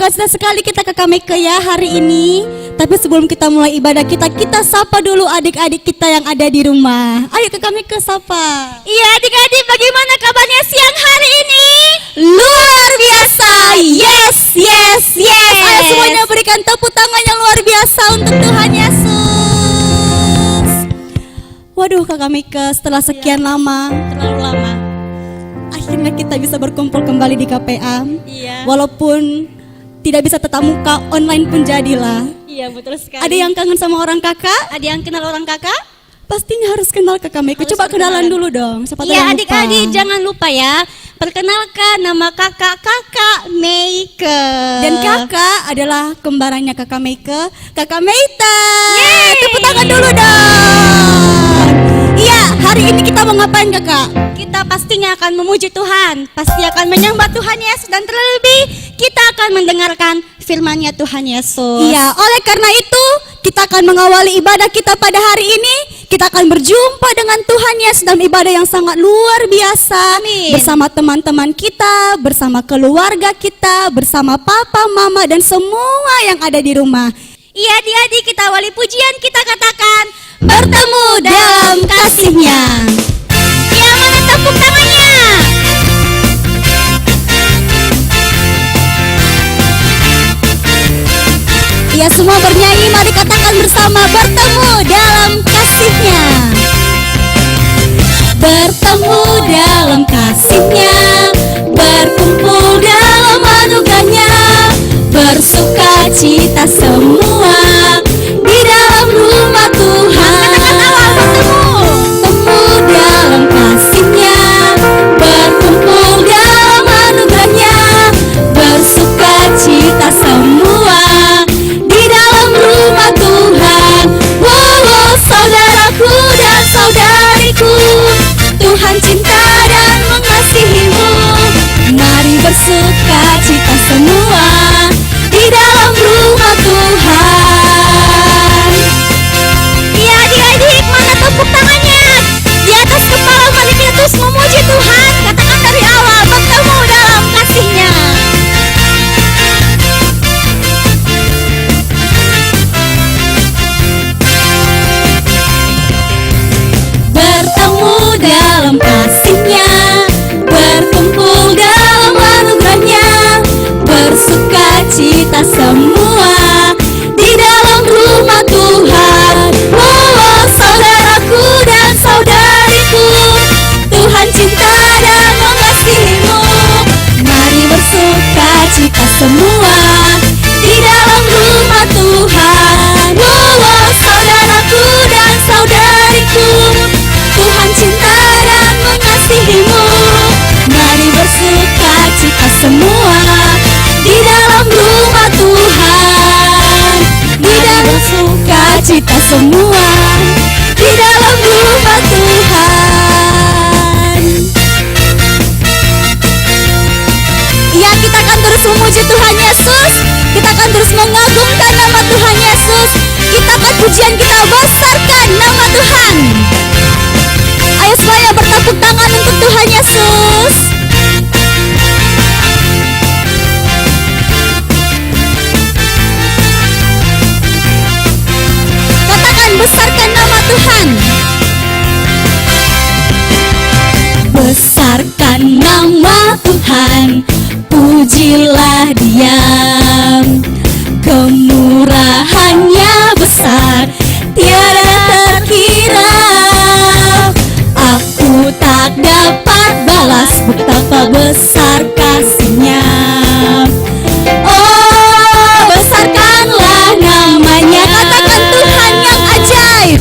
sukacita sekali kita ke Kameke ya hari ini. Tapi sebelum kita mulai ibadah kita sapa dulu adik-adik kita yang ada di rumah. Ayo ke Kameke sapa. Iya adik-adik, bagaimana kabarnya siang hari ini? Luar biasa. Yes, yes, yes. Ayo semuanya berikan tepuk tangan yang luar biasa untuk Tuhan Yesus. Waduh Kak Kameke, setelah sekian lama, Terlalu lama. akhirnya kita bisa berkumpul kembali di KPA. Iya. Walaupun tidak bisa tetap muka, online pun jadilah. Iya betul sekali. Ada yang kangen sama orang kakak? Ada yang kenal orang kakak? Pastinya harus kenal ke Kameke. Harus Coba kenalan dulu dong. Siapa tahu Iya yang lupa. adik-adik, jangan lupa ya. Perkenalkan nama kakak Meike. Dan kakak adalah kembarannya Kakak Meike, Kakak Meita. Yeay. Tepuk tangan dulu dong. Iya, hari ini kita mau ngapain kakak? Kita pastinya akan memuji Tuhan, pasti akan menyembah Tuhan Yesus, dan terlebih kita akan mendengarkan firman-Nya Tuhan Yesus. Iya, oleh karena itu kita akan mengawali ibadah kita pada hari ini. Kita akan berjumpa dengan Tuhan Yesus dalam ibadah yang sangat luar biasa. Amin. Bersama teman-teman kita, bersama keluarga kita, bersama papa, mama, dan semua yang ada di rumah. Iya adik-adik, kita awali pujian, kita katakan Bertemu dalam kasih-Nya. ya, mana tepuk tangannya? Ya semua bernyanyi, mari katakan bersama, bertemu dalam kasih-Nya. Bertemu dalam kasih-Nya, berkumpul dalam anugerah-Nya, bersuka cita semua di dalam rumah Tuhan. Bertemu dalam kasih-Nya, berkumpul dalam anugerah-Nya, bersuka cita semua di dalam rumah Tuhan. Wow, saudaraku dan saudariku, Tuhan cinta dan mengasihimu. Mari bersuka cita semua di dalam rumah Tuhan. Iya adik-adik, mana tepuk tangannya? Di atas kepala mari kita terus memuji Tuhan. Katakan dari awal, bertemu dalam kasih-Nya. Bertemu dalam kasih-Nya, berkumpul dalam anugerah-Nya, bersuka cita semua di dalam rumah Tuhan. Oh, saudaraku dan saudariku, Tuhan cinta dan mengasihimu. Mari bersuka cita semua di dalam rumah Tuhan. Oh, saudaraku dan saudariku, Tuhan cinta dan mengasihimu. Mari bersuka cita semua di dalam rumah Tuhan. Di dalam suka cita semua di dalam rumah Tuhan. Ya, kita akan terus memuji Tuhan Yesus. Kita akan terus mengagungkan nama Tuhan Yesus. Kita akan pujian kita besarkan nama Tuhan. Ayo semuanya bertepuk tangan untuk Tuhan Yesus. Katakan besarkan nama Tuhan. Besarkan nama Tuhan, pujilah Dia. Kemurahan-Nya besar, tiada terkira. Aku tak dapat balas betapa besar kasih-Nya. Oh, besarkanlah namanya. Katakan Tuhan yang ajaib.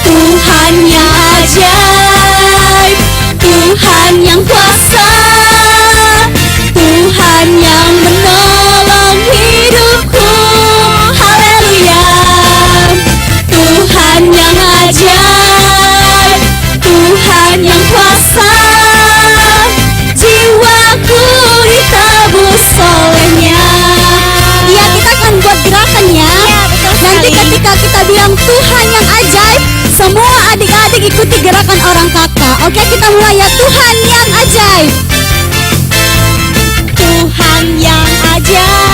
Tuhan yang ajaib, Tuhan yang kuasa, Tuhan yang menolong hidupku. Haleluya. Tuhan yang ajaib, Tuhan yang kuasa, jiwaku ditebus oleh-Nya. Ya, kita akan buat gerakannya. Nanti ketika kita bilang Tuhan yang ajaib, semua adik-adik ikuti gerakan orang kakak. Oke, kita mulai ya. Tuhan yang ajaib, Tuhan yang ajaib,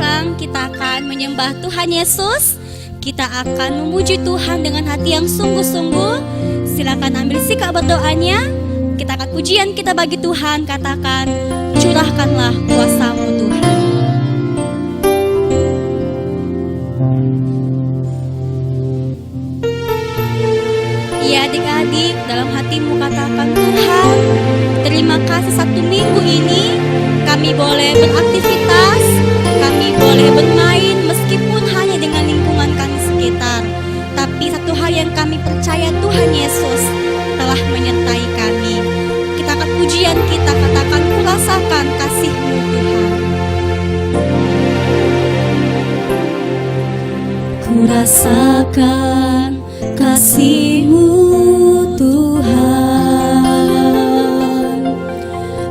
sekarang kita akan menyembah Tuhan Yesus. Kita akan memuji Tuhan dengan hati yang sungguh-sungguh. Silakan ambil sikap berdoanya. Kita akan pujian kita bagi Tuhan. Katakan, curahkanlah kuasa-Mu Tuhan. Ya adik-adik, dalam hatimu katakan, Tuhan, terima kasih satu minggu ini kami boleh beraktivitas, kami boleh bermain meskipun hanya dengan lingkungan kami sekitar. Tapi satu hal yang kami percaya, Tuhan Yesus telah menyertai kami. Kita akan pujian kita, katakan, kurasakan kasih-Mu Tuhan. Kurasakan kasih-Mu Tuhan,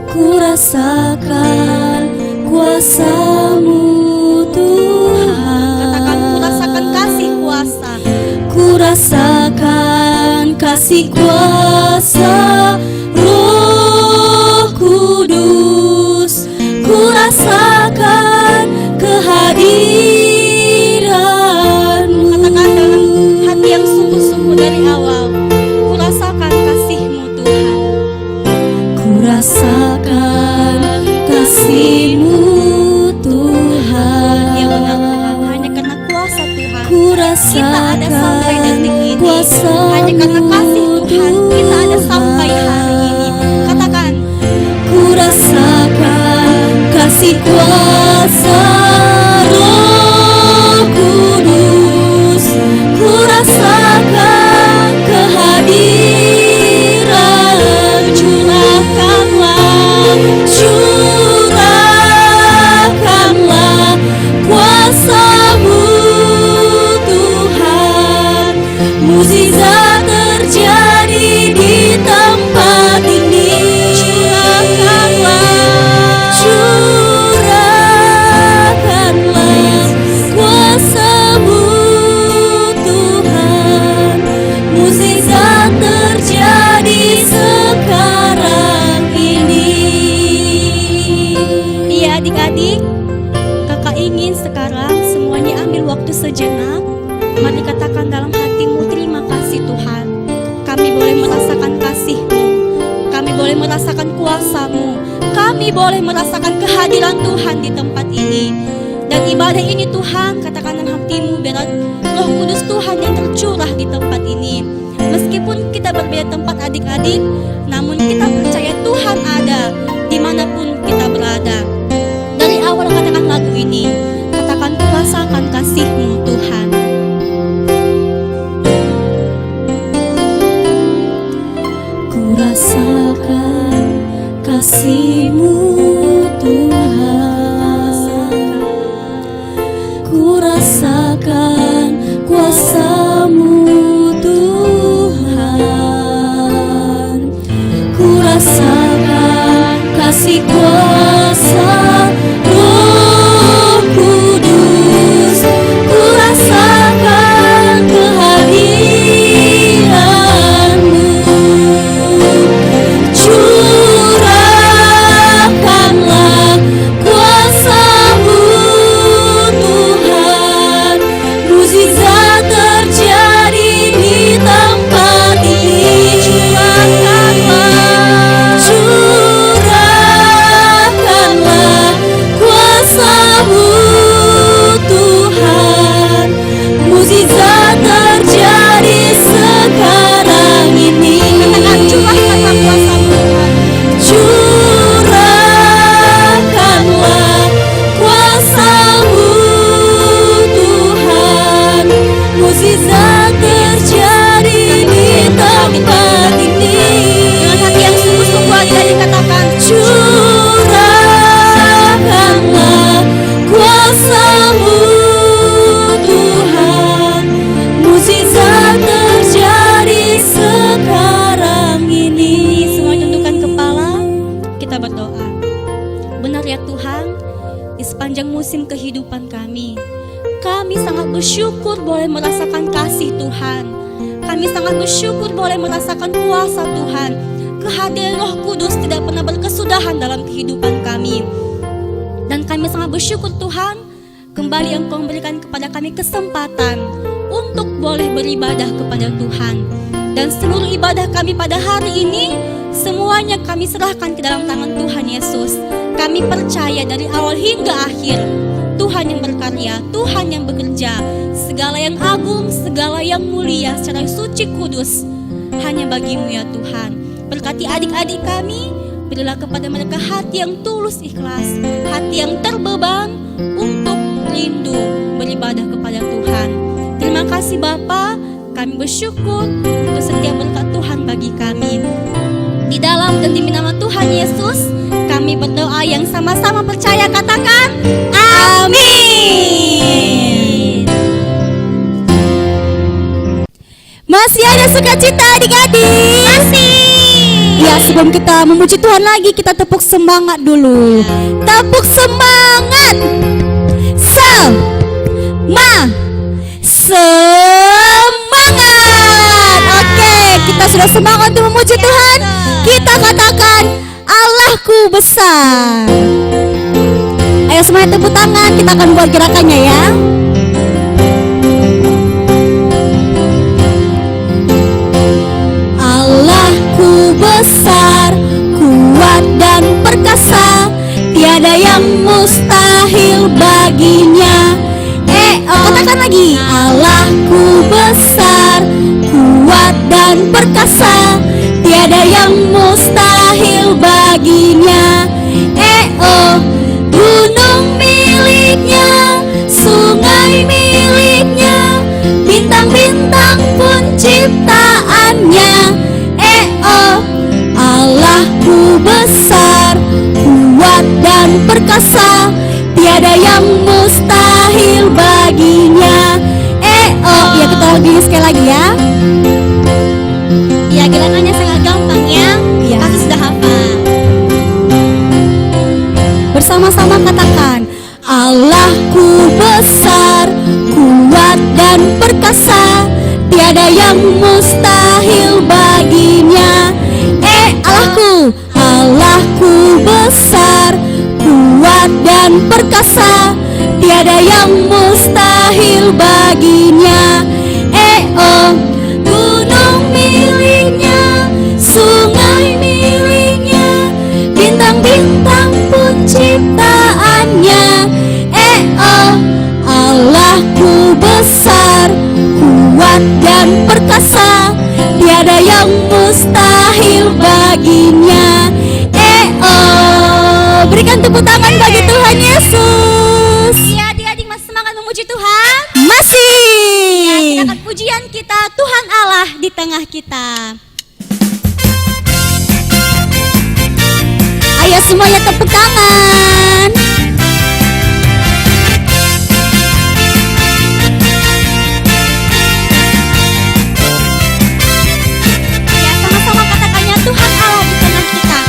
kurasakan kuasa-Mu Tuhan. Katakan, kurasakan kasih kuasa. Kurasakan kasih kuasa Roh Kudus. Kurasakan kehadiran-Mu. Katakan dalam hati yang sungguh-sungguh dari awal, kurasakan kasih-Mu Tuhan. Kurasakan kasih-Mu Tuhan. Ya benar Tuhan, hanya karena kuasa Tuhan kita ada sampai detik ini. Hanya karena kasih Tuhan kita ada sampai hari ini. Katakan, kurasakan kasih kuasa Roh Kudus. Kurasakan kehadiran. Curahkanlah kuasa-Mu Tuhan. Mukjizat terjadi di tempat ini. Curahkanlah kuasa-Mu Tuhan. Mukjizat terjadi sekarang ini. Iya adik-adik, kakak ingin sekarang semuanya ambil waktu sejenak. Mari katakan dalam hatimu, terima kasih Tuhan. Kami boleh merasakan kasih-Mu, kami boleh merasakan kuasa-Mu, kami boleh merasakan kehadiran Tuhan di tempat ini. Dan ibadah ini Tuhan, katakan dalam hatimu, biar Roh Kudus Tuhan yang tercurah di tempat ini. Meskipun kita berbeda tempat adik-adik, namun kita percaya Tuhan ada dimanapun kita berada. Dari awal katakan lagu ini, katakan, kurasakan kasih-Mu Tuhan. Kurasakan kasih-Mu Tuhan. Kurasakan kuasa-Mu Tuhan. Kurasakan kasih kuasa Roh Kudus. Kurasakan kehadiran-Mu. Curahkanlah kuasa-Mu Tuhan. Mukjizat terjadi di tempat ini. Curahkanlah kuasa-Mu Tuhan. Mukjizat terjadi sekarang ini. Katakan, curahkanlah kuasa-Mu Tuhan. Curahkanlah kuasa-Mu Tuhan. Mukjizat terjadi di tempat ini. Dengan hati yang sungguh-sungguh aja dikatakan, curahkanlah kuasa-Mu Tuhan. Mukjizat terjadi sekarang ini. Semua tundukkan kepala, kita berdoa. Benar ya Tuhan, di sepanjang musim kehidupan kami sangat bersyukur boleh merasakan kasih Tuhan. Kami sangat bersyukur boleh merasakan kuasa Tuhan. Kehadiran Roh Kudus tidak pernah berkesudahan dalam kehidupan kami. Dan kami sangat bersyukur Tuhan, kembali Engkau memberikan kepada kami kesempatan untuk boleh beribadah kepada Tuhan. Dan seluruh ibadah kami pada hari ini, semuanya kami serahkan ke dalam tangan Tuhan Yesus. Kami percaya dari awal hingga akhir, Tuhan yang berkarya, Tuhan yang bekerja. Segala yang agung, segala yang mulia, secara suci kudus, hanya bagi-Mu ya Tuhan. Berkati adik-adik kami, berilah kepada mereka hati yang tulus ikhlas, hati yang terbeban untuk rindu beribadah kepada Tuhan. Terima kasih Bapa, kami bersyukur untuk setiap berkat Tuhan bagi kami. Di dalam dan demi nama Tuhan Yesus, kami berdoa yang sama-sama percaya, katakan amin. Masih ada sukacita adik-adik? Masih. Ya, sebelum kita memuji Tuhan lagi, kita tepuk semangat dulu. Tepuk semangat. Semangat. Oke, kita sudah semangat untuk memuji Tuhan. Kita katakan Allahku besar. Ayo semuanya tepuk tangan, kita akan buat gerakannya ya. Allahku besar, kuat dan perkasa, tiada yang mustahil baginya. Katakan lagi. Allahku besar, kuat dan perkasa, tiada yang mustahil baginya. Gunung miliknya, sungai miliknya, bintang-bintang pun ciptaannya. Allahku besar, kuat dan perkasa, tiada yang mustahil baginya. Ya kita lagi sekali lagi ya. Ya, gerakannya sangat gampang ya. Pasti sudah hafal. Bersama-sama katakan Allahku besar, kuat dan perkasa, tiada yang mustahil baginya. Allahku besar, kuat dan perkasa, tiada yang mustahil baginya. Gunung miliknya, sungai miliknya, bintang-bintang pun ciptaannya. Allahku besar, kuat dan perkasa, tiada yang mustahil baginya. Berikan tepuk tangan bagi Tuhan Yesus. Iya, adik-adik masih semangat memuji Tuhan? Masih. Ya, kita akan pujian kita, Tuhan Allah di tengah kita. Ayo semuanya tepuk tangan. Ya, sama-sama katakannya, Tuhan Allah di tengah kita.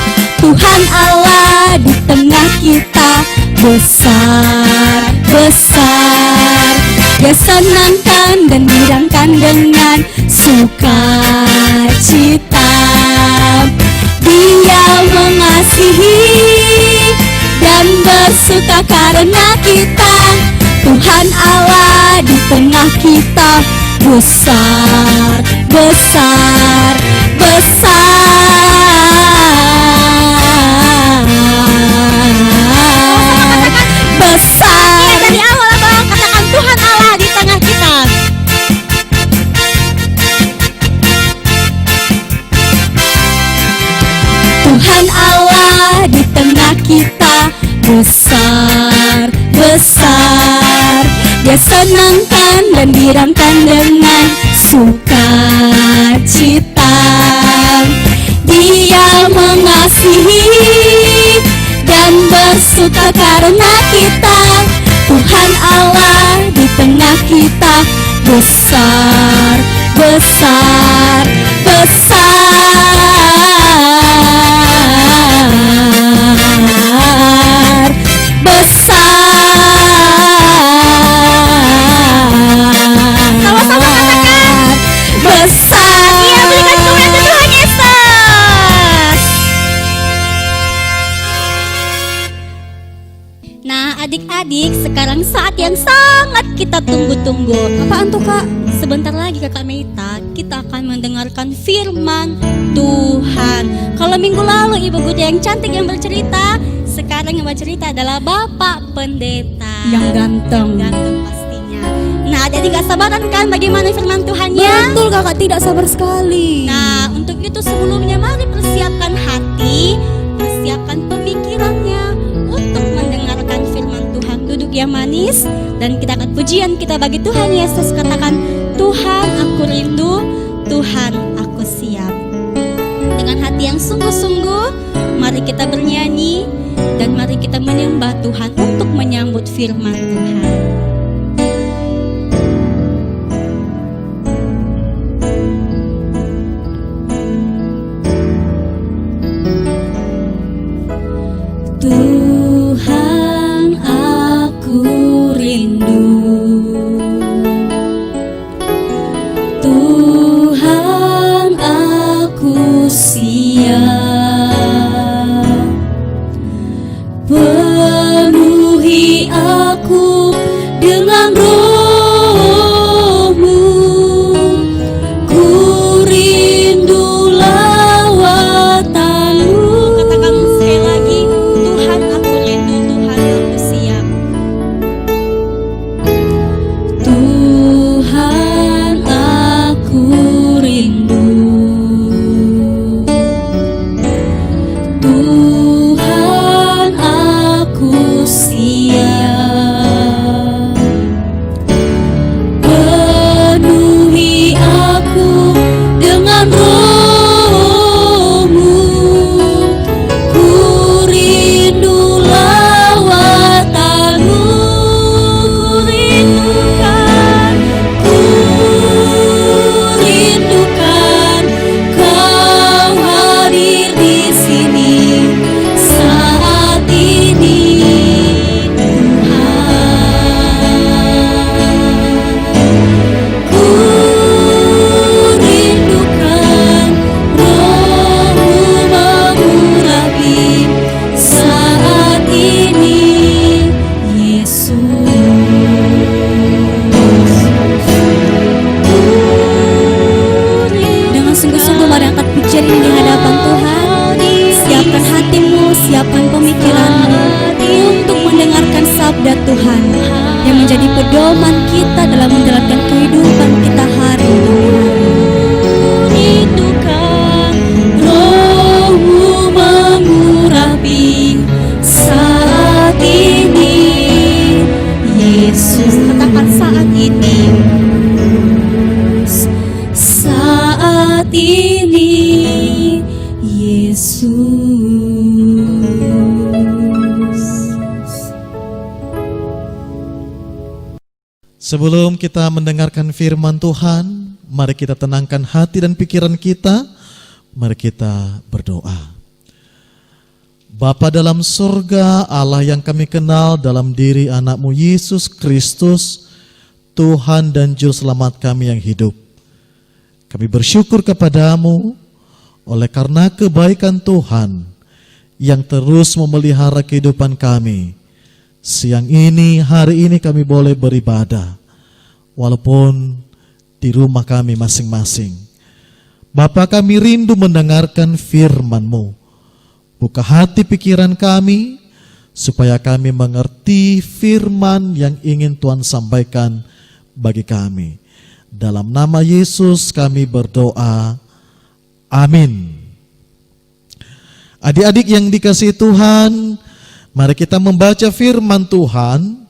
Tuhan Allah di tengah kita, besar, besar. Dia senangkan dan dirangkan dengan sukacita. Dia mengasihi dan bersuka karena kita. Tuhan Allah di tengah kita, besar, besar, besar. Besar. Ya, dari awal abang katakan Tuhan Allah di tengah kita. Tuhan Allah di tengah kita, besar, besar. Dia senangkan dan dirangkan dengan sukacita. Dia mengasihi dan bersuka karena kita. Tuhan Allah di tengah kita, besar, besar, besar, besar. Sama-sama katakan besar. Iya, berikan kemuliaan Tuhan Yesus. Nah, adik-adik adik-adik, sekarang saat yang sangat kita tunggu-tunggu. Apaan tuh Kak? Sebentar lagi Kakak Meita, kita akan mendengarkan firman Tuhan. Kalau minggu lalu Ibu Guru yang cantik yang bercerita, sekarang yang bercerita adalah Bapak Pendeta. Yang ganteng. Yang ganteng pastinya. Nah, adik-adik gak sabaran kan bagaimana firman Tuhannya? Betul Kakak, tidak sabar sekali. Nah, untuk itu sebelumnya mari persiapkan hati, persiapkan pemikirannya untuk mendengarkan firman Tuhan. Duduk yang manis dan kita akan pujian kita bagi Tuhan Yesus. Katakan, Tuhan aku rindu, Tuhan aku siap. Dengan hati yang sungguh-sungguh, mari kita bernyanyi dan mari kita menyembah Tuhan untuk menyambut firman Tuhan. Tuhan aku rindu, Tuhan aku siap, penuhi aku dengan roh-Mu, ku rindu lawatan-Mu. Katakan sekali lagi, Tuhan aku rindu, Tuhan aku siap. Tuhan aku rindu, Tuhan aku siap, penuhi aku dengan roh-Mu, ku rindu lawatan-Mu, ku rindukan Kau hadir di sini saat ini, Tuhan. Ku rindukan Roh-Mu mengurapi saat ini, Yesus. Dengan sungguh-sungguh mari angkat pujian ini di hadapan Tuhan. Siapkan hatimu, siapkan pemikiranmu untuk mendengarkan sabda Tuhan yang menjadi pedoman kita dalam menjalankan kehidupan kita hari ini. Rindukan Roh-Mu mengurapi saat ini, Yesus. Katakan saat ini. Saat ini, Yesus. Sebelum kita mendengarkan firman Tuhan, mari kita tenangkan hati dan pikiran kita. Mari kita berdoa. Bapa dalam surga, Allah yang kami kenal dalam diri anak-Mu Yesus Kristus, Tuhan dan Juru Selamat kami yang hidup. Kami bersyukur kepadamu oleh karena kebaikan Tuhan yang terus memelihara kehidupan kami. Siang ini, hari ini kami boleh beribadah, walaupun di rumah kami masing-masing. Bapa, kami rindu mendengarkan firman-Mu. Buka hati pikiran kami, supaya kami mengerti firman yang ingin Tuhan sampaikan bagi kami. Dalam nama Yesus kami berdoa, amin. Adik-adik yang dikasihi Tuhan, mari kita membaca firman Tuhan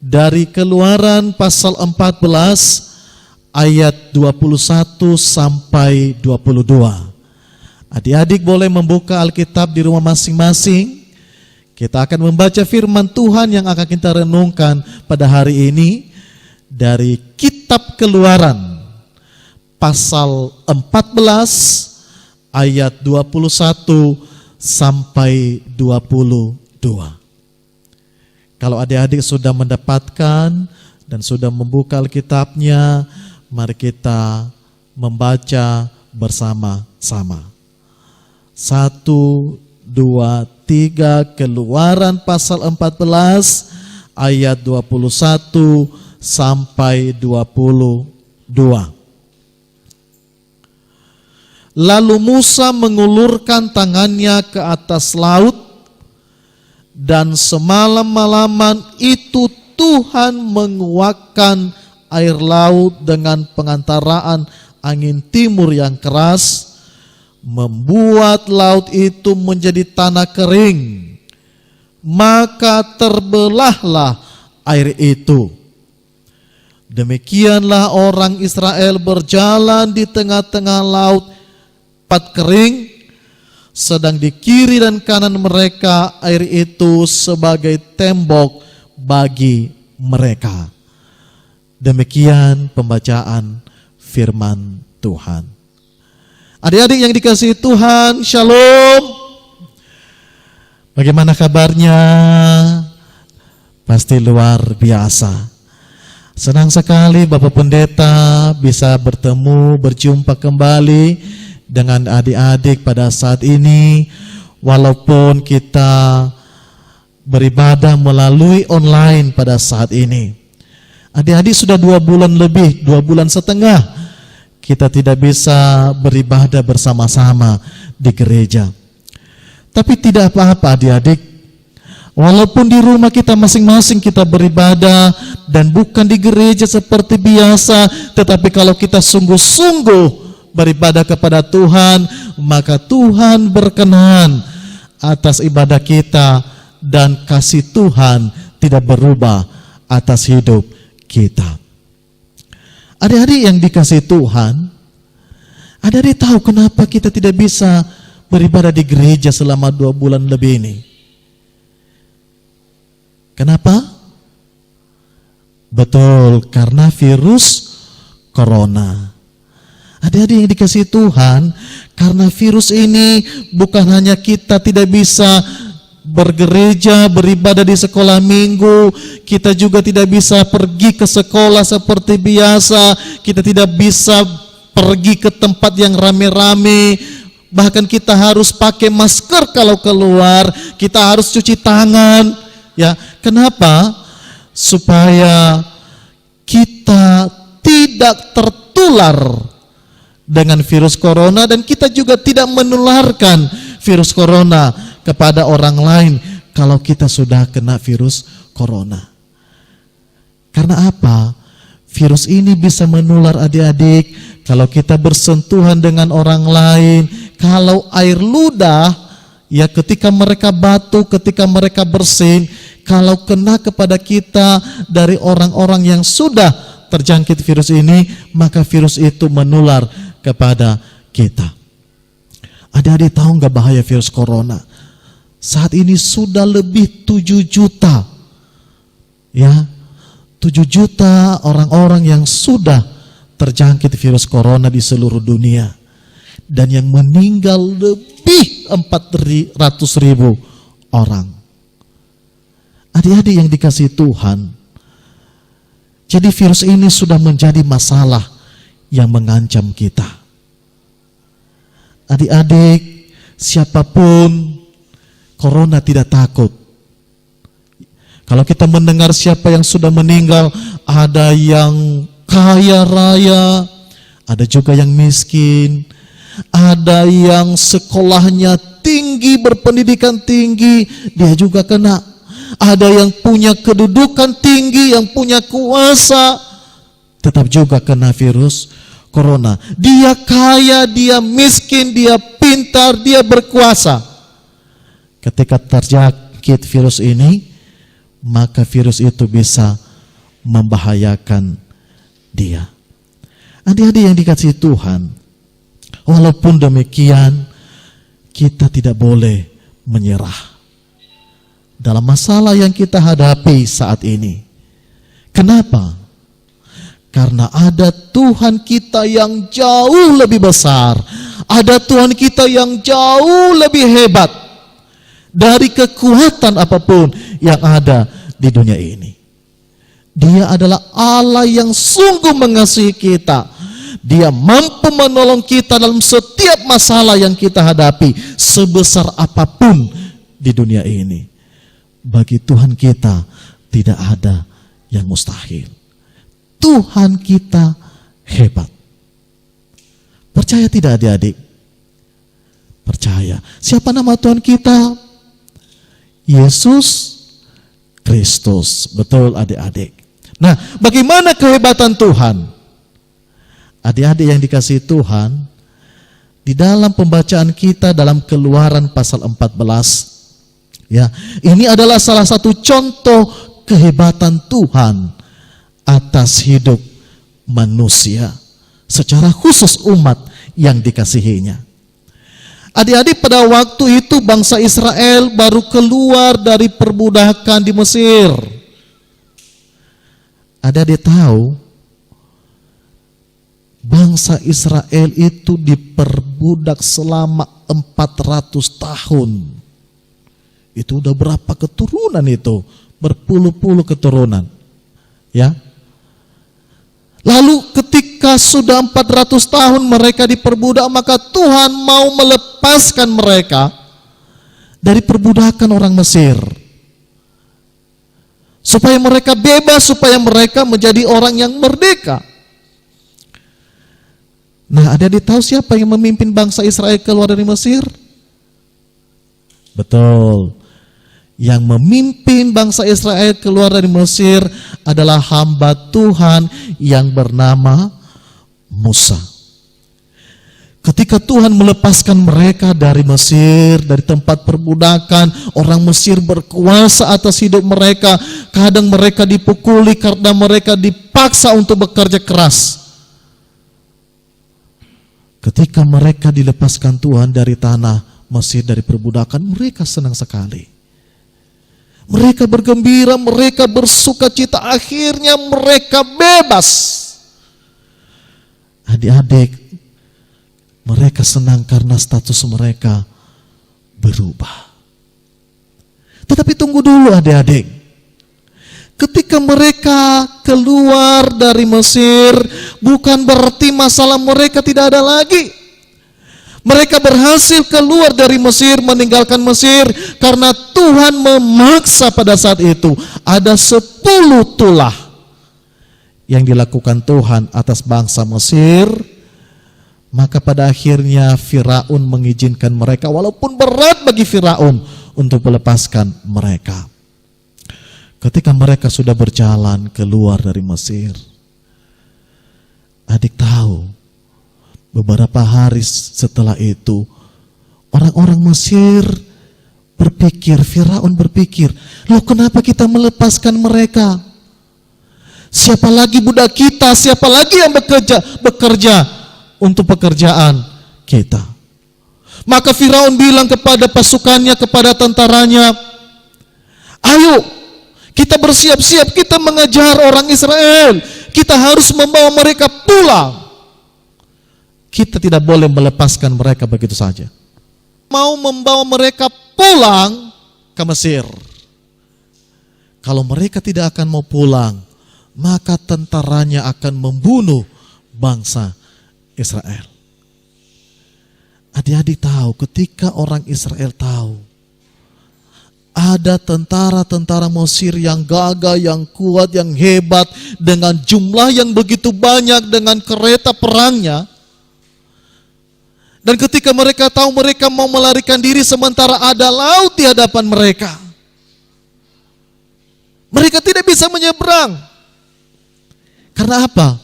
dari Keluaran pasal 14 ayat 21 sampai 22. Adik-adik boleh membuka Alkitab di rumah masing-masing. Kita akan membaca firman Tuhan yang akan kita renungkan pada hari ini dari Kitab Keluaran pasal 14 ayat 21 sampai 22. Kalau adik-adik sudah mendapatkan dan sudah membuka Alkitabnya, mari kita membaca bersama-sama. 1, 2, 3, Keluaran pasal 14 ayat 21 sampai 22. Lalu Musa mengulurkan tangannya ke atas laut, dan semalam-malaman itu Tuhan menguakkan air laut dengan pengantaraan angin timur yang keras, membuat laut itu menjadi tanah kering. Maka terbelahlah air itu. Demikianlah orang Israel berjalan di tengah-tengah laut tempat kering, sedang di kiri dan kanan mereka air itu sebagai tembok bagi mereka. Demikian pembacaan firman Tuhan. Adik-adik yang dikasihi Tuhan, shalom. Bagaimana kabarnya? Pasti luar biasa. Senang sekali Bapak Pendeta bisa bertemu, berjumpa kembali dengan adik-adik pada saat ini, walaupun kita beribadah melalui online pada saat ini. Adik-adik sudah 2 bulan lebih, 2 bulan setengah kita tidak bisa beribadah bersama-sama di gereja. Tapi tidak apa-apa adik-adik, walaupun di rumah kita masing-masing kita beribadah dan bukan di gereja seperti biasa, tetapi kalau kita sungguh-sungguh beribadah kepada Tuhan, maka Tuhan berkenan atas ibadah kita dan kasih Tuhan tidak berubah atas hidup kita. Adik-adik yang dikasihi Tuhan, adik-adik tahu kenapa kita tidak bisa beribadah di gereja selama 2 bulan lebih ini? Kenapa? Betul, karena virus corona. Adik-adik yang dikasihi Tuhan, karena virus ini bukan hanya kita tidak bisa bergereja, beribadah di sekolah minggu, kita juga tidak bisa pergi ke sekolah seperti biasa, kita tidak bisa pergi ke tempat yang rame-rame, bahkan kita harus pakai masker kalau keluar, kita harus cuci tangan. Ya, kenapa? Supaya kita tidak tertular dengan virus corona, dan kita juga tidak menularkan virus corona kepada orang lain kalau kita sudah kena virus corona. Karena apa? Virus ini bisa menular adik-adik kalau kita bersentuhan dengan orang lain, kalau air ludah, ya ketika mereka batuk, ketika mereka bersin, kalau kena kepada kita dari orang-orang yang sudah terjangkit virus ini, maka virus itu menular kepada kita. Adik-adik tahu nggak bahaya virus corona? Saat ini sudah lebih 7 juta, ya, 7 juta orang-orang yang sudah terjangkit virus corona di seluruh dunia, dan yang meninggal lebih 400.000 orang. Adik-adik yang dikasihi Tuhan, jadi virus ini sudah menjadi masalah yang mengancam kita. Adik-adik, siapapun, corona tidak takut. Kalau kita mendengar siapa yang sudah meninggal, ada yang kaya raya, ada juga yang miskin, ada yang sekolahnya tinggi, berpendidikan tinggi, dia juga kena. Ada yang punya kedudukan tinggi, yang punya kuasa, tetap juga kena virus corona. Dia kaya, dia miskin, dia pintar, dia berkuasa. Ketika terjangkit virus ini, maka virus itu bisa membahayakan dia. Adik-adik yang dikasihi Tuhan, walaupun demikian, kita tidak boleh menyerah dalam masalah yang kita hadapi saat ini. Kenapa? Karena ada Tuhan kita yang jauh lebih besar, ada Tuhan kita yang jauh lebih hebat dari kekuatan apapun yang ada di dunia ini. Dia adalah Allah yang sungguh mengasihi kita. Dia mampu menolong kita dalam setiap masalah yang kita hadapi, sebesar apapun di dunia ini. Bagi Tuhan kita tidak ada yang mustahil. Tuhan kita hebat. Percaya tidak adik-adik? Percaya. Siapa nama Tuhan kita? Yesus Kristus. Betul adik-adik. Nah, bagaimana kehebatan Tuhan? Adik-adik yang dikasihi Tuhan, di dalam pembacaan kita dalam Keluaran pasal 14, ya, ini adalah salah satu contoh kehebatan Tuhan atas hidup manusia, secara khusus umat yang dikasihinya. Adik-adik, pada waktu itu bangsa Israel baru keluar dari perbudakan di Mesir. Adik-adik tahu, bangsa Israel itu diperbudak selama 400 tahun. Itu udah berapa keturunan itu? Berpuluh-puluh keturunan. Ya. Lalu ketika sudah 400 tahun mereka diperbudak, maka Tuhan mau melepaskan mereka dari perbudakan orang Mesir. Supaya mereka bebas, supaya mereka menjadi orang yang merdeka. Nah, adik-adik tahu siapa yang memimpin bangsa Israel keluar dari Mesir? Betul. Yang memimpin bangsa Israel keluar dari Mesir adalah hamba Tuhan yang bernama Musa. Ketika Tuhan melepaskan mereka dari Mesir, dari tempat perbudakan, orang Mesir berkuasa atas hidup mereka. Kadang mereka dipukuli karena mereka dipaksa untuk bekerja keras. Ketika mereka dilepaskan Tuhan dari tanah Mesir, dari perbudakan, mereka senang sekali. Mereka bergembira, mereka bersuka cita, akhirnya mereka bebas. Adik-adik, mereka senang karena status mereka berubah. Tetapi tunggu dulu adik-adik. Ketika mereka keluar dari Mesir, bukan berarti masalah mereka tidak ada lagi. Mereka berhasil keluar dari Mesir, meninggalkan Mesir, karena Tuhan memaksa pada saat itu. Ada 10 tulah yang dilakukan Tuhan atas bangsa Mesir. Maka pada akhirnya Firaun mengizinkan mereka, walaupun berat bagi Firaun untuk melepaskan mereka. Ketika mereka sudah berjalan keluar dari Mesir, adik tahu, beberapa hari setelah itu, orang-orang Mesir berpikir, Firaun berpikir, loh kenapa kita melepaskan mereka? Siapa lagi budak kita? Siapa lagi yang bekerja untuk pekerjaan kita? Maka Firaun bilang kepada pasukannya, kepada tentaranya, ayo, kita bersiap-siap, kita mengejar orang Israel. Kita harus membawa mereka pulang. Kita tidak boleh melepaskan mereka begitu saja. Mau membawa mereka pulang ke Mesir. Kalau mereka tidak akan mau pulang, maka tentaranya akan membunuh bangsa Israel. Adik-adik tahu, ketika orang Israel tahu ada tentara-tentara Mesir yang gagah, yang kuat, yang hebat, dengan jumlah yang begitu banyak, dengan kereta perangnya. Dan ketika mereka tahu mereka mau melarikan diri sementara ada laut di hadapan mereka, mereka tidak bisa menyeberang. Karena apa?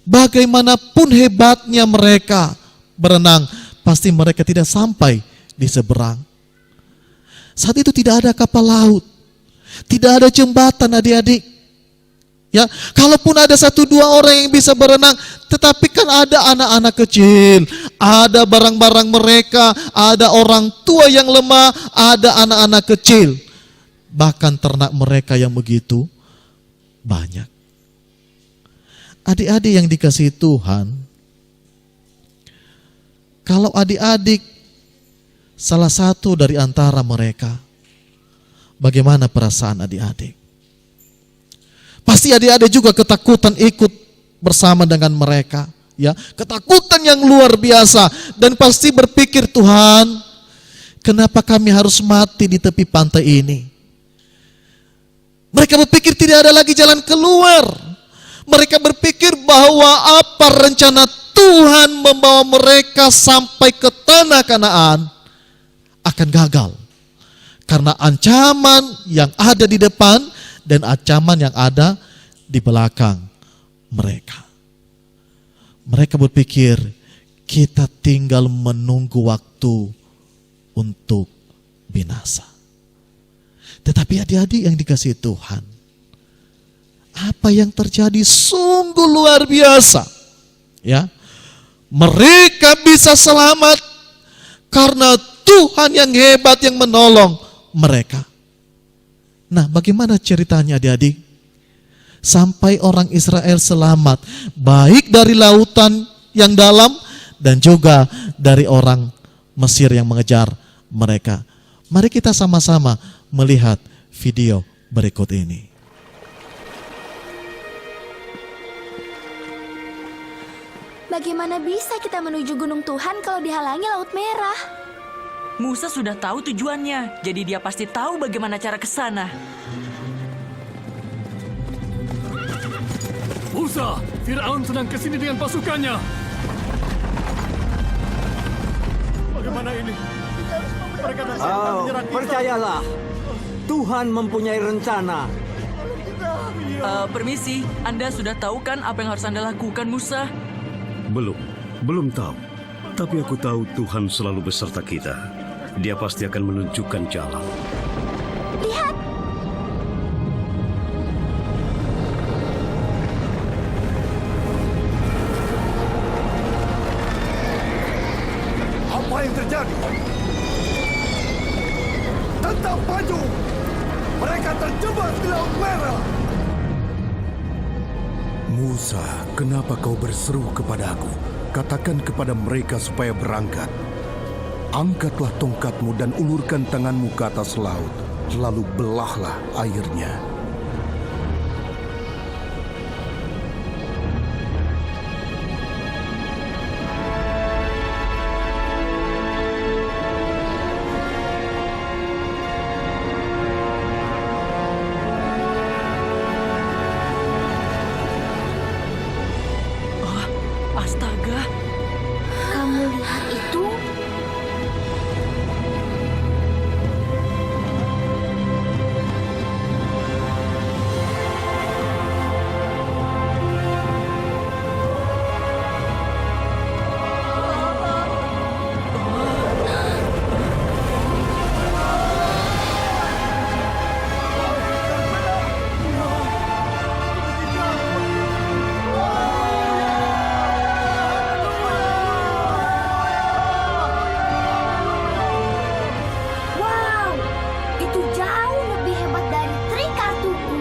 Bagaimanapun hebatnya mereka berenang, pasti mereka tidak sampai di seberang. Saat itu tidak ada kapal laut, tidak ada jembatan adik-adik. Ya, kalaupun ada 1-2 orang yang bisa berenang, tetapi kan ada anak-anak kecil, ada barang-barang mereka, ada orang tua yang lemah, ada anak-anak kecil, bahkan ternak mereka yang begitu banyak. Adik-adik yang dikasihi Tuhan, kalau adik-adik salah satu dari antara mereka, bagaimana perasaan adik-adik? Pasti adik-adik juga ketakutan ikut bersama dengan mereka, ya, ketakutan yang luar biasa, dan pasti berpikir, Tuhan, kenapa kami harus mati di tepi pantai ini? Mereka berpikir tidak ada lagi jalan keluar. Mereka berpikir bahwa apa rencana Tuhan membawa mereka sampai ke tanah Kanaan akan gagal. Karena ancaman yang ada di depan dan ancaman yang ada di belakang mereka. Mereka berpikir kita tinggal menunggu waktu untuk binasa. Tetapi adik-adik yang dikasihi Tuhan, apa yang terjadi sungguh luar biasa. Ya, mereka bisa selamat karena Tuhan yang hebat yang menolong mereka. Nah, bagaimana ceritanya adik-adik? Sampai orang Israel selamat, baik dari lautan yang dalam dan juga dari orang Mesir yang mengejar mereka. Mari kita sama-sama melihat video berikut ini. Bagaimana bisa kita menuju Gunung Tuhan kalau dihalangi Laut Merah? Musa sudah tahu tujuannya, jadi dia pasti tahu bagaimana cara ke sana. Musa, Fir'aun sedang kesini dengan pasukannya. Bagaimana ini? Mereka datang menyerang kita. Percayalah, Tuhan mempunyai rencana. Permisi, Anda sudah tahu kan apa yang harus Anda lakukan, Musa? Belum tahu. Tapi aku tahu Tuhan selalu beserta kita. Dia pasti akan menunjukkan jalan. Lihat, Apa yang terjadi? Tetap maju! Mereka terjebak di Laut Merah! Musa, kenapa kau berseru kepadaku? Katakan kepada mereka supaya berangkat. Angkatlah tongkatmu dan ulurkan tanganmu ke atas laut, lalu belahlah airnya. Astaga, kamu lihat itu? Wow, itu jauh lebih hebat dari trik kartuku.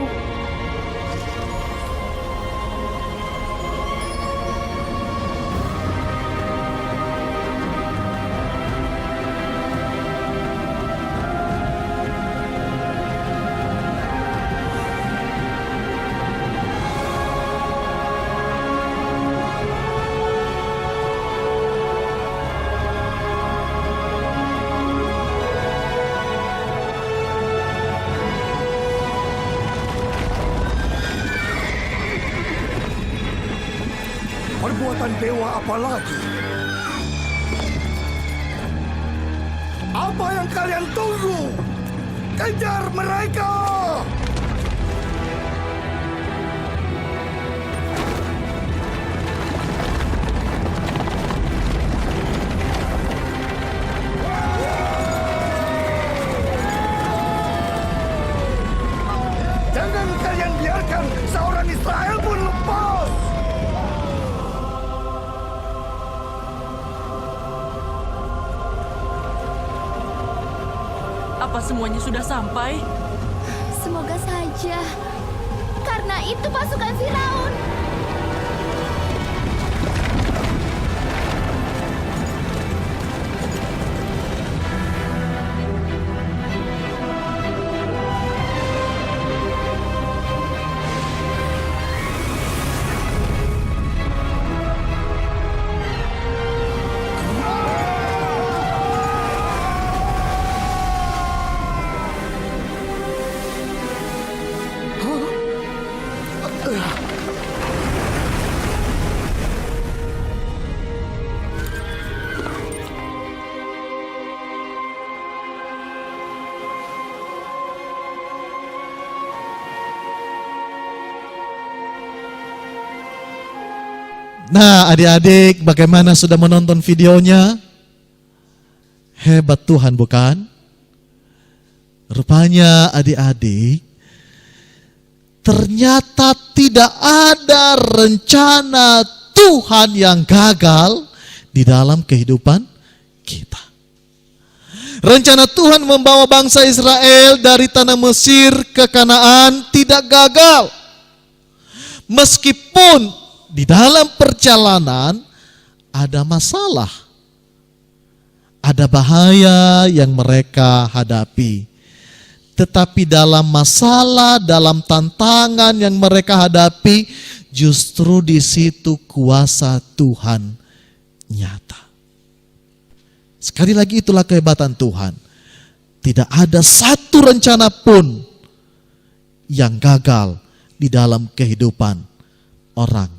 Perbuatan dewa apa lagi? Apa yang kalian tunggu? Kejar mereka! Jangan kalian biarkan seorang Israel pun lepas! apa semuanya sudah sampai? Semoga saja. Karena itu pasukan Firaun. Nah, adik-adik, bagaimana sudah menonton videonya? Hebat Tuhan, bukan? Rupanya adik-adik, ternyata tidak ada rencana Tuhan yang gagal di dalam kehidupan kita. Rencana Tuhan membawa bangsa Israel dari tanah Mesir ke Kanaan tidak gagal. Meskipun di dalam perjalanan ada masalah, ada bahaya yang mereka hadapi. Tetapi dalam masalah, dalam tantangan yang mereka hadapi, justru di situ kuasa Tuhan nyata. Sekali lagi, itulah kehebatan Tuhan. Tidak ada satu rencana pun yang gagal di dalam kehidupan orang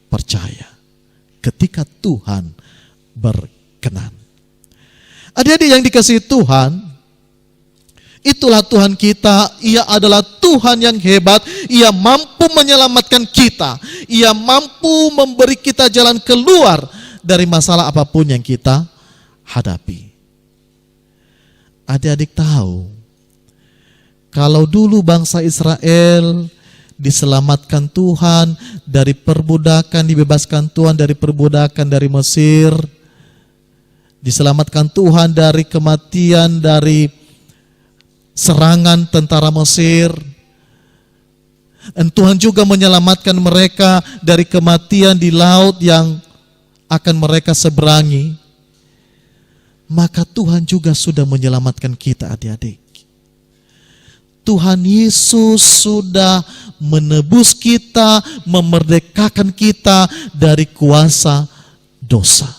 percaya ketika Tuhan berkenan. Adik-adik yang dikasihi Tuhan, itulah Tuhan kita. Ia adalah Tuhan yang hebat. Ia mampu menyelamatkan kita. Ia mampu memberi kita jalan keluar dari masalah apapun yang kita hadapi. Adik-adik tahu, kalau dulu bangsa Israel diselamatkan Tuhan dari perbudakan, dibebaskan Tuhan dari perbudakan dari Mesir, diselamatkan Tuhan dari kematian, dari serangan tentara Mesir. Dan Tuhan juga menyelamatkan mereka dari kematian di laut yang akan mereka seberangi. Maka Tuhan juga sudah menyelamatkan kita, adik-adik. Tuhan Yesus sudah menebus kita, memerdekakan kita dari kuasa dosa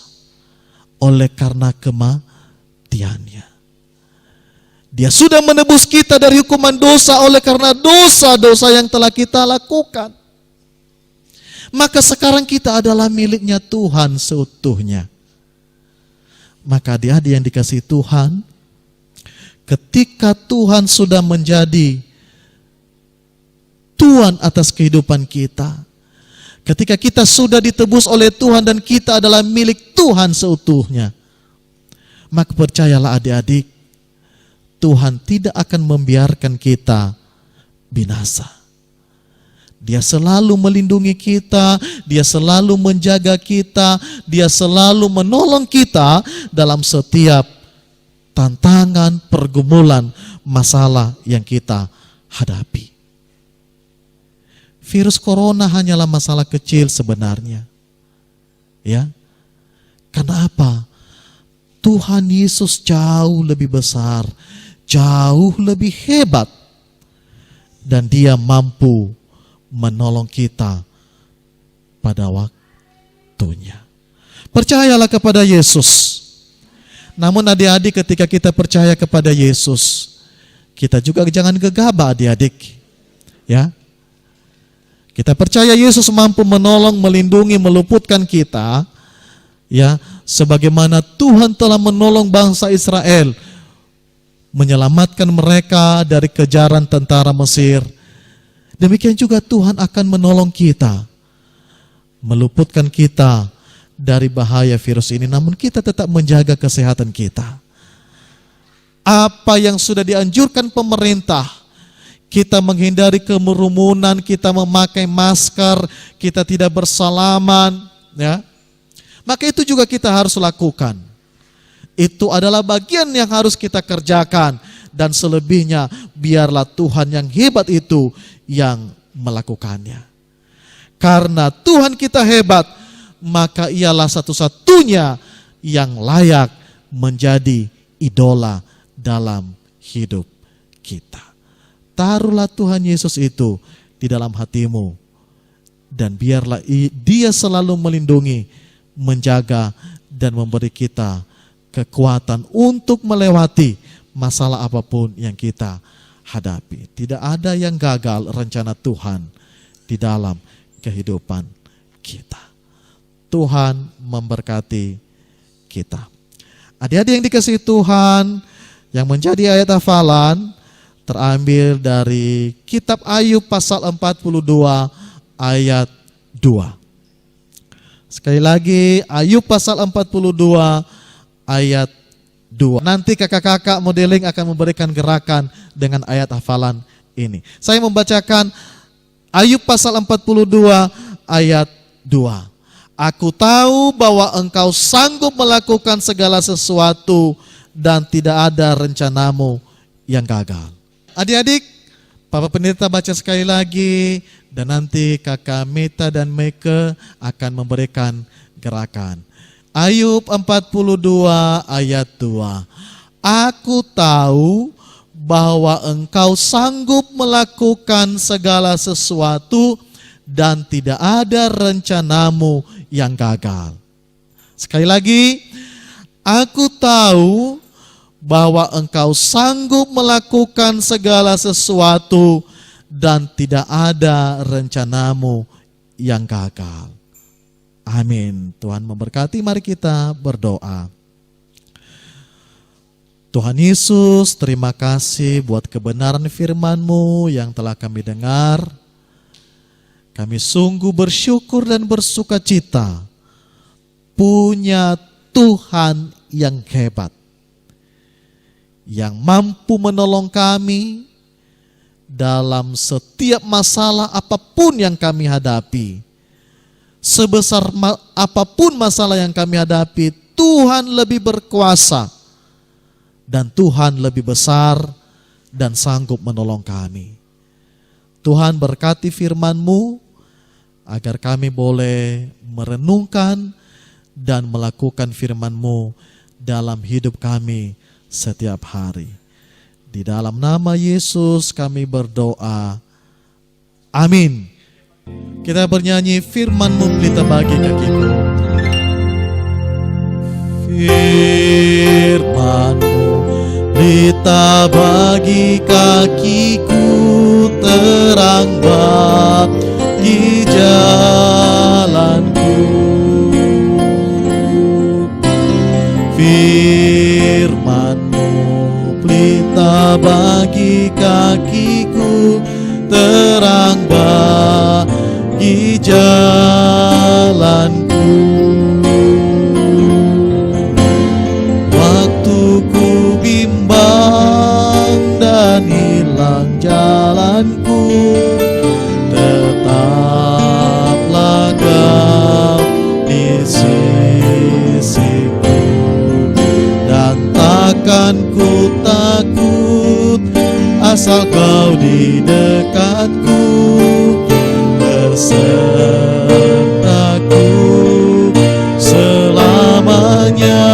oleh karena kematiannya. Dia sudah menebus kita dari hukuman dosa oleh karena dosa-dosa yang telah kita lakukan. Maka sekarang kita adalah miliknya Tuhan seutuhnya. Maka adik-adik yang dikasihi Tuhan, ketika Tuhan sudah menjadi Tuhan atas kehidupan kita, ketika kita sudah ditebus oleh Tuhan dan kita adalah milik Tuhan seutuhnya, maka percayalah adik-adik, Tuhan tidak akan membiarkan kita binasa. Dia selalu melindungi kita, Dia selalu menjaga kita, Dia selalu menolong kita dalam setiap tantangan, pergumulan, masalah yang kita hadapi. Virus corona hanyalah masalah kecil sebenarnya. Ya. Karena apa? Tuhan Yesus jauh lebih besar, jauh lebih hebat, dan Dia mampu menolong kita pada waktunya. Percayalah kepada Yesus. Namun adik-adik, ketika kita percaya kepada Yesus, kita juga jangan gegabah, adik-adik. Ya. Kita percaya Yesus mampu menolong, melindungi, meluputkan kita, ya, sebagaimana Tuhan telah menolong bangsa Israel, menyelamatkan mereka dari kejaran tentara Mesir. Demikian juga Tuhan akan menolong kita, meluputkan kita dari bahaya virus ini, namun kita tetap menjaga kesehatan kita. Apa yang sudah dianjurkan pemerintah, kita menghindari kerumunan, kita memakai masker, kita tidak bersalaman, ya. Maka itu juga kita harus lakukan. Itu adalah bagian yang harus kita kerjakan, dan selebihnya biarlah Tuhan yang hebat itu yang melakukannya. Karena Tuhan kita hebat, maka ialah satu-satunya yang layak menjadi idola dalam hidup kita. Taruhlah Tuhan Yesus itu di dalam hatimu, dan biarlah Dia selalu melindungi, menjaga, dan memberi kita kekuatan untuk melewati masalah apapun yang kita hadapi. Tidak ada yang gagal rencana Tuhan di dalam kehidupan kita. Tuhan memberkati kita. Adik-adik yang dikasihi Tuhan, yang menjadi ayat hafalan terambil dari kitab Ayub pasal 42 ayat 2. Sekali lagi, Ayub pasal 42 ayat 2. Nanti kakak-kakak modeling akan memberikan gerakan dengan ayat hafalan ini. Saya membacakan Ayub pasal 42 ayat 2. Aku tahu bahwa engkau sanggup melakukan segala sesuatu dan tidak ada rencanamu yang gagal. Adik-adik, Papa Pendeta baca sekali lagi dan nanti kakak Meta dan Meke akan memberikan gerakan. Ayub 42 ayat 2. Aku tahu bahwa engkau sanggup melakukan segala sesuatu dan tidak ada rencanamu yang gagal. Sekali lagi, aku tahu bahwa engkau sanggup melakukan segala sesuatu dan tidak ada rencanamu yang gagal. Amin. Tuhan memberkati, mari kita berdoa. Tuhan Yesus, terima kasih buat kebenaran firman-Mu yang telah kami dengar. Kami sungguh bersyukur dan bersuka cita punya Tuhan yang hebat, yang mampu menolong kami dalam setiap masalah apapun yang kami hadapi. Sebesar apapun masalah yang kami hadapi, Tuhan lebih berkuasa dan Tuhan lebih besar dan sanggup menolong kami. Tuhan berkati firman-Mu agar kami boleh merenungkan dan melakukan firman-Mu dalam hidup kami setiap hari. Di dalam nama Yesus kami berdoa. Amin. Kita bernyanyi firman-Mu pelita bagi kakiku. Firman-Mu pelita bagi kakiku, terang bagi jalanku. Firman-Mu pelita bagi kakiku, terang bagi jalanku. Waktu ku bimbang dan hilang jalanku, tetaplah Kau di sisiku, dan takkan ku takut asal Kau di dekatku, besertaku selamanya.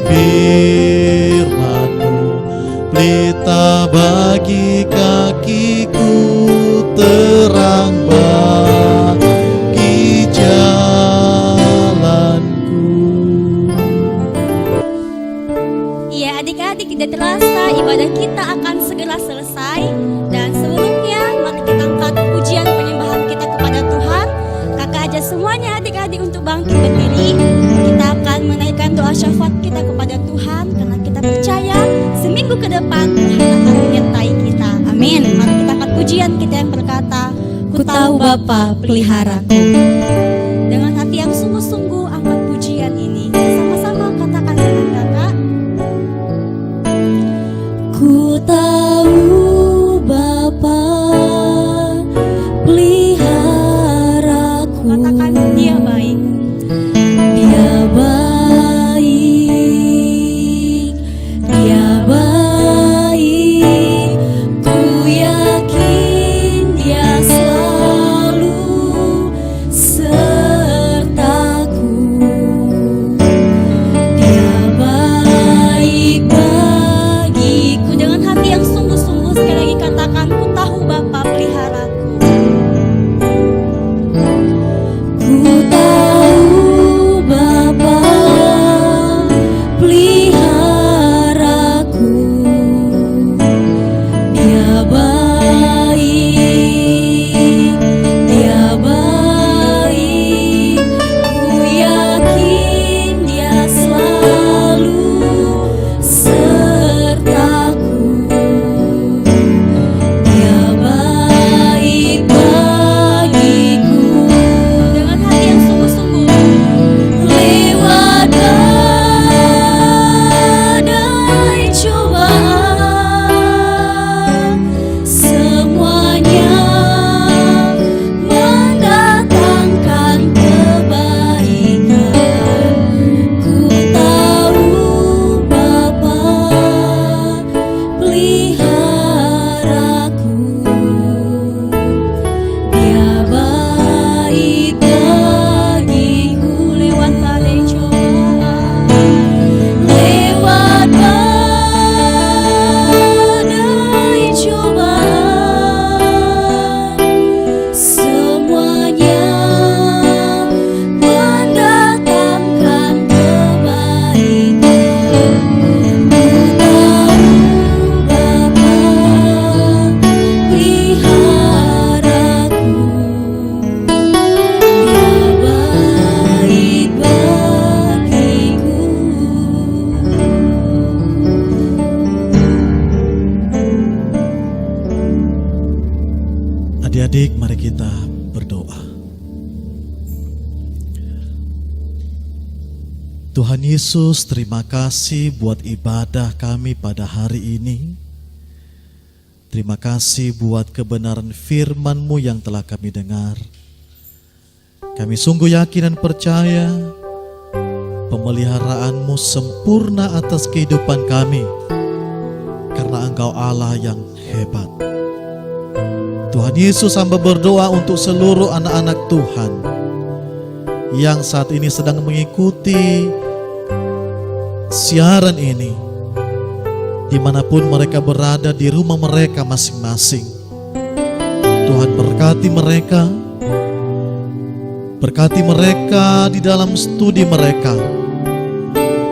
Firman-Mu pelita bagi kakiku, terang bagi jalanku. Iya adik-adik, tidak terasa ibadah kita akan segera selesai. Dan sebelumnya mari kita angkat pujian penyembahan kita kepada Tuhan. Kakak aja semuanya adik-adik untuk bangkit berdiri. Kita akan menaikkan doa syafaat kita kepada Tuhan, karena kita percaya seminggu ke depan Tuhan akan menyertai kita. Amin. Mari kita angkat pujian kita yang berkata, Ku tahu Bapa peliharaku. Dengan hati yang sungguh-sungguh angkat pujian ini. Sama-sama katakan dengan kakak. Ku tahu Bapa peliharaku. Katakan Dia baik. Dia baik. Dia baik. Ku yakin Dia selalu serta Tuhan Yesus, terima kasih buat ibadah kami pada hari ini. Terima kasih buat kebenaran firman-Mu yang telah kami dengar. Kami sungguh yakin dan percaya pemeliharaan-Mu sempurna atas kehidupan kami, karena Engkau Allah yang hebat. Tuhan Yesus, hamba berdoa untuk seluruh anak-anak Tuhan yang saat ini sedang mengikuti siaran ini, dimanapun mereka berada di rumah mereka masing-masing. Tuhan berkati mereka, berkati mereka di dalam studi mereka,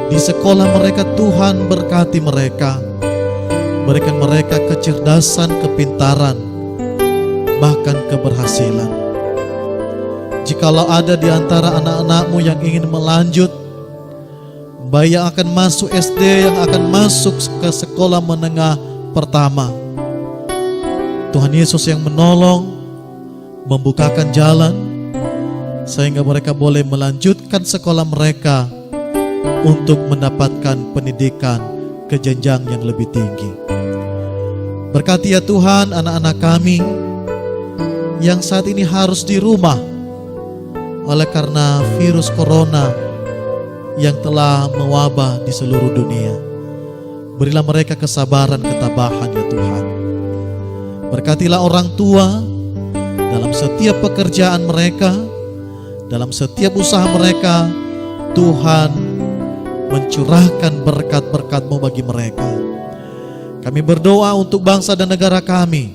di sekolah mereka. Tuhan berkati mereka, berikan mereka kecerdasan, kepintaran, bahkan keberhasilan. Jikalau ada di antara anak-anak-Mu yang ingin melanjut, bayi yang akan masuk SD, yang akan masuk ke sekolah menengah pertama, Tuhan Yesus yang menolong, membukakan jalan, sehingga mereka boleh melanjutkan sekolah mereka untuk mendapatkan pendidikan ke jenjang yang lebih tinggi. Berkati ya Tuhan anak-anak kami yang saat ini harus di rumah oleh karena virus corona yang telah mewabah di seluruh dunia. Berilah mereka kesabaran, ketabahan ya Tuhan. Berkatilah orang tua dalam setiap pekerjaan mereka, dalam setiap usaha mereka. Tuhan mencurahkan berkat-berkat-Mu bagi mereka. Kami berdoa untuk bangsa dan negara kami.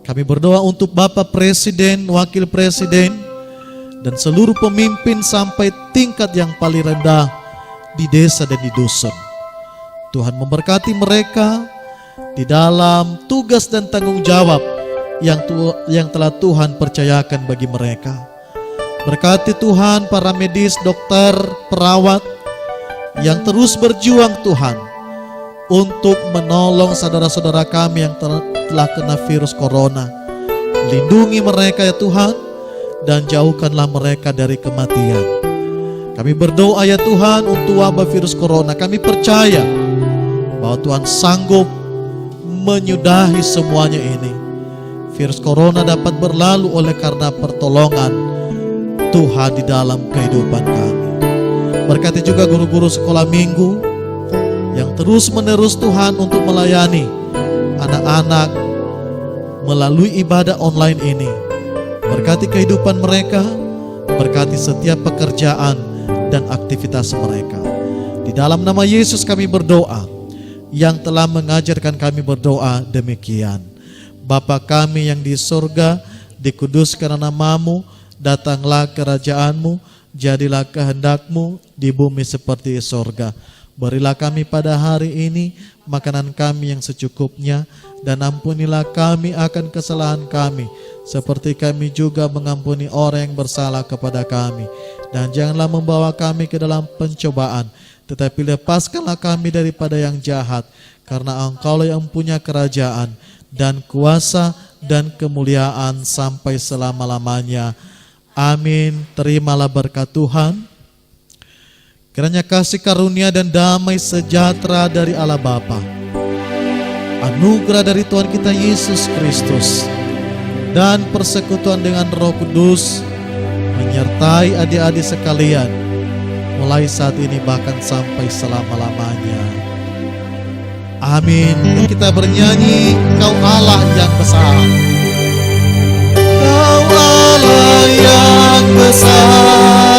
Kami berdoa untuk Bapak Presiden, Wakil Presiden, dan seluruh pemimpin sampai tingkat yang paling rendah di desa dan di dusun. Tuhan memberkati mereka di dalam tugas dan tanggung jawab yang telah Tuhan percayakan bagi mereka. Berkati Tuhan para medis, dokter, perawat yang terus berjuang Tuhan untuk menolong saudara-saudara kami yang telah kena virus corona. Lindungi mereka ya Tuhan, dan jauhkanlah mereka dari kematian. Kami berdoa ya Tuhan untuk wabah virus corona. Kami percaya bahwa Tuhan sanggup menyudahi semuanya ini. Virus corona dapat berlalu oleh karena pertolongan Tuhan di dalam kehidupan kami. Berkati juga guru-guru sekolah minggu yang terus menerus Tuhan untuk melayani anak-anak melalui ibadah online ini. Berkati kehidupan mereka, berkati setiap pekerjaan dan aktivitas mereka. Di dalam nama Yesus kami berdoa, yang telah mengajarkan kami berdoa demikian. Bapa kami yang di surga, dikuduskan nama-Mu, datanglah kerajaan-Mu, jadilah kehendak-Mu di bumi seperti di surga. Berilah kami pada hari ini makanan kami yang secukupnya, dan ampunilah kami akan kesalahan kami, seperti kami juga mengampuni orang yang bersalah kepada kami. Dan janganlah membawa kami ke dalam pencobaan, tetapi lepaskanlah kami daripada yang jahat, karena Engkau-lah yang punya kerajaan dan kuasa dan kemuliaan sampai selama-lamanya. Amin. Terimalah berkat Tuhan. Kiranya kasih karunia dan damai sejahtera dari Allah Bapa, anugerah dari Tuhan kita Yesus Kristus, dan persekutuan dengan Roh Kudus menyertai adik-adik sekalian mulai saat ini bahkan sampai selama-lamanya. Amin. Kita bernyanyi, Kau Allah yang besar. Kau Allah yang besar,